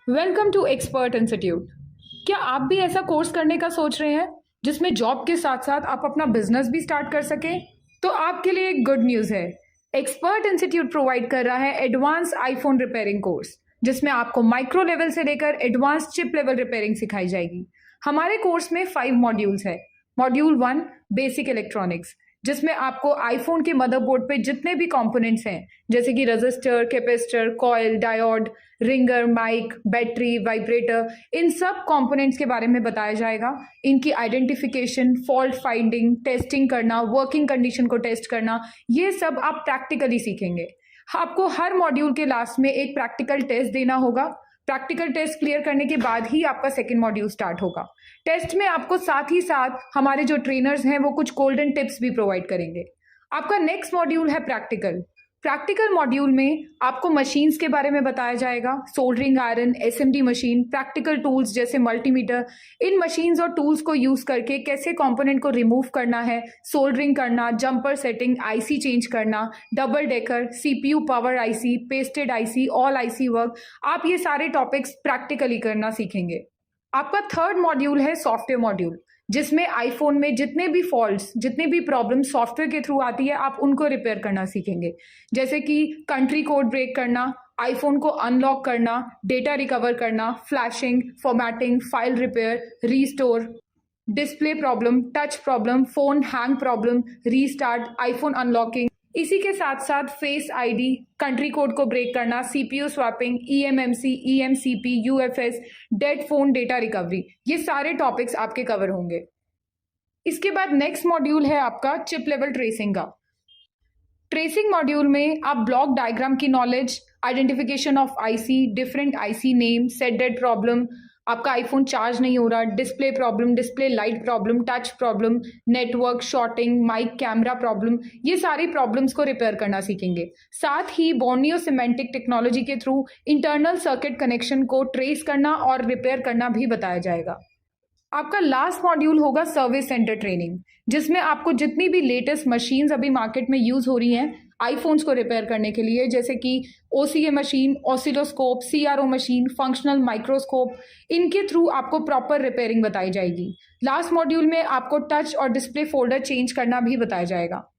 Welcome to expert institute. क्या आप भी ऐसा कोर्स करने का सोच रहे हैं जिसमें जॉब के साथ साथ आप अपना बिजनेस भी स्टार्ट कर सकें? तो आपके लिए एक गुड न्यूज़ है। एक्सपर्ट इंस्टीट्यूट प्रोवाइड कर रहा है एडवांस आईफोन रिपेयरिंग कोर्स, जिसमें आपको माइक्रो लेवल से लेकर एडवांस चिप लेवल रिपेयरिंग सिखाई जाएगी। हमारे कोर्स में 5 मॉड्यूल्स है। मॉड्यूल 1 बेसिक इलेक्ट्रॉनिक्स, जिसमें आपको आईफोन के मदरबोर्ड पे जितने भी कंपोनेंट्स हैं, जैसे कि register, capacitor, coil, diode, ringer, mic, battery, vibrator, इन सब कंपोनेंट्स के बारे में बताया जाएगा। इनकी आइडेंटिफिकेशन, फॉल्ट फाइंडिंग, टेस्टिंग करना, वर्किंग कंडीशन को टेस्ट करना, ये सब आप प्रैक्टिकली सीखेंगे। आपको हर मॉड्यूल के लास्ट में एक प्रैक्टिकल टेस्ट देना होगा। प्रैक्टिकल टेस्ट क्लियर करने के बाद ही आपका सेकेंड मॉड्यूल स्टार्ट होगा। टेस्ट में आपको साथ ही साथ हमारे जो ट्रेनर्स हैं वो कुछ गोल्डन टिप्स भी प्रोवाइड करेंगे। आपका नेक्स्ट मॉड्यूल है प्रैक्टिकल। प्रैक्टिकल मॉड्यूल में आपको मशीन्स के बारे में बताया जाएगा, soldering iron, SMD machine, practical tools जैसे मल्टीमीटर। इन मशीन्स और टूल्स को यूज करके कैसे कंपोनेंट को रिमूव करना है, सोल्डरिंग करना, जंपर सेटिंग, आईसी चेंज करना, double decker, CPU power IC, pasted IC, all IC work, आप ये सारे टॉपिक्स प्रैक्टिकली करना सीखेंगे। आपका थर्ड मॉड्यूल है सॉफ्टवेयर मॉड्यूल, जिसमें आईफोन में जितने भी फॉल्ट्स, जितने भी प्रॉब्लम सॉफ्टवेयर के थ्रू आती है, आप उनको रिपेयर करना सीखेंगे। जैसे कि कंट्री कोड ब्रेक करना, आईफोन को अनलॉक करना, डेटा रिकवर करना, flashing, formatting, file repair, restore, display problem, touch problem, phone hang problem, restart, iPhone unlocking. इसी के साथ साथ फेस आईडी, कंट्री कोड को ब्रेक करना, CPU swapping, eMMC, eMCP, UFS, dead phone data recovery, ये सारे topics आपके कवर होंगे। इसके बाद नेक्स्ट मॉड्यूल है आपका चिप लेवल ट्रेसिंग का। ट्रेसिंग मॉड्यूल में आप ब्लॉक डायग्राम की knowledge, identification of IC, different IC name, set dead problem, आपका आईफोन चार्ज नहीं हो रहा, display problem, display light problem, touch problem, network shorting, mic camera problem, ये सारी प्रॉब्लम्स को रिपेयर करना सीखेंगे। साथ ही बोर्नियो सिमेंटिक टेक्नोलॉजी के थ्रू इंटरनल सर्किट कनेक्शन को ट्रेस करना और रिपेयर करना भी बताया जाएगा। आपका लास्ट मॉड्यूल होगा सर्विस सेंटर ट्रेनिंग, जिसमें आपको जितनी भी लेटेस्ट मशीन्स अभी मार्केट में यूज हो रही हैं आईफोन्स को रिपेयर करने के लिए, जैसे कि OCA machine, oscilloscope, CRO machine, functional microscope, इनके थ्रू आपको प्रॉपर रिपेयरिंग बताई जाएगी। लास्ट मॉड्यूल में आपको टच और डिस्प्ले फोल्डर चेंज करना भी बताया जाएगा।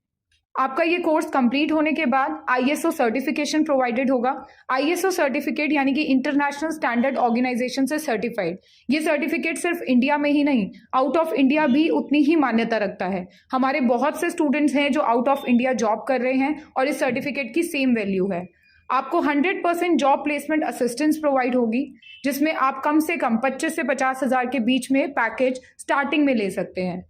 आपका ये कोर्स कंप्लीट होने के बाद आईएसओ सर्टिफिकेशन प्रोवाइडेड होगा। आईएसओ सर्टिफिकेट यानी कि इंटरनेशनल स्टैंडर्ड ऑर्गेनाइजेशन से सर्टिफाइड। ये सर्टिफिकेट सिर्फ इंडिया में ही नहीं, आउट ऑफ इंडिया भी उतनी ही मान्यता रखता है। हमारे बहुत से स्टूडेंट्स हैं जो आउट ऑफ इंडिया जॉब कर रहे हैं और इस सर्टिफिकेट की सेम वैल्यू है। आपको 100% जॉब प्लेसमेंट असिस्टेंस प्रोवाइड होगी, जिसमें आप कम से कम 25 से 50 हज़ार के बीच में पैकेज स्टार्टिंग में ले सकते हैं।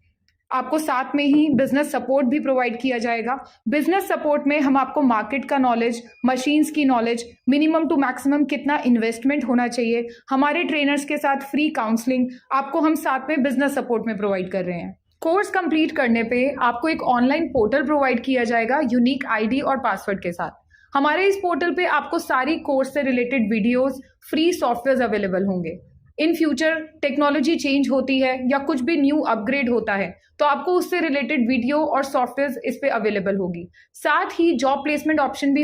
आपको साथ में ही बिजनेस सपोर्ट भी प्रोवाइड किया जाएगा। बिजनेस सपोर्ट में हम आपको मार्केट का नॉलेज, मशीन्स की नॉलेज, मिनिमम टू मैक्सिमम कितना इन्वेस्टमेंट होना चाहिए, हमारे ट्रेनर्स के साथ फ्री काउंसलिंग आपको हम साथ में बिजनेस सपोर्ट में प्रोवाइड कर रहे हैं। कोर्स कंप्लीट करने पे आपको एक ऑनलाइन पोर्टल प्रोवाइड किया जाएगा यूनिक आईडी और पासवर्ड के साथ। हमारे इस पोर्टल पे आपको सारी कोर्स से related videos, free software available होंगे। इन फ्यूचर टेक्नोलॉजी चेंज होती है या कुछ भी न्यू अपग्रेड होता है तो आपको उससे रिलेटेड वीडियो और सॉफ्टवेयर इस पे अवेलेबल होगी। साथ ही जॉब प्लेसमेंट ऑप्शन भी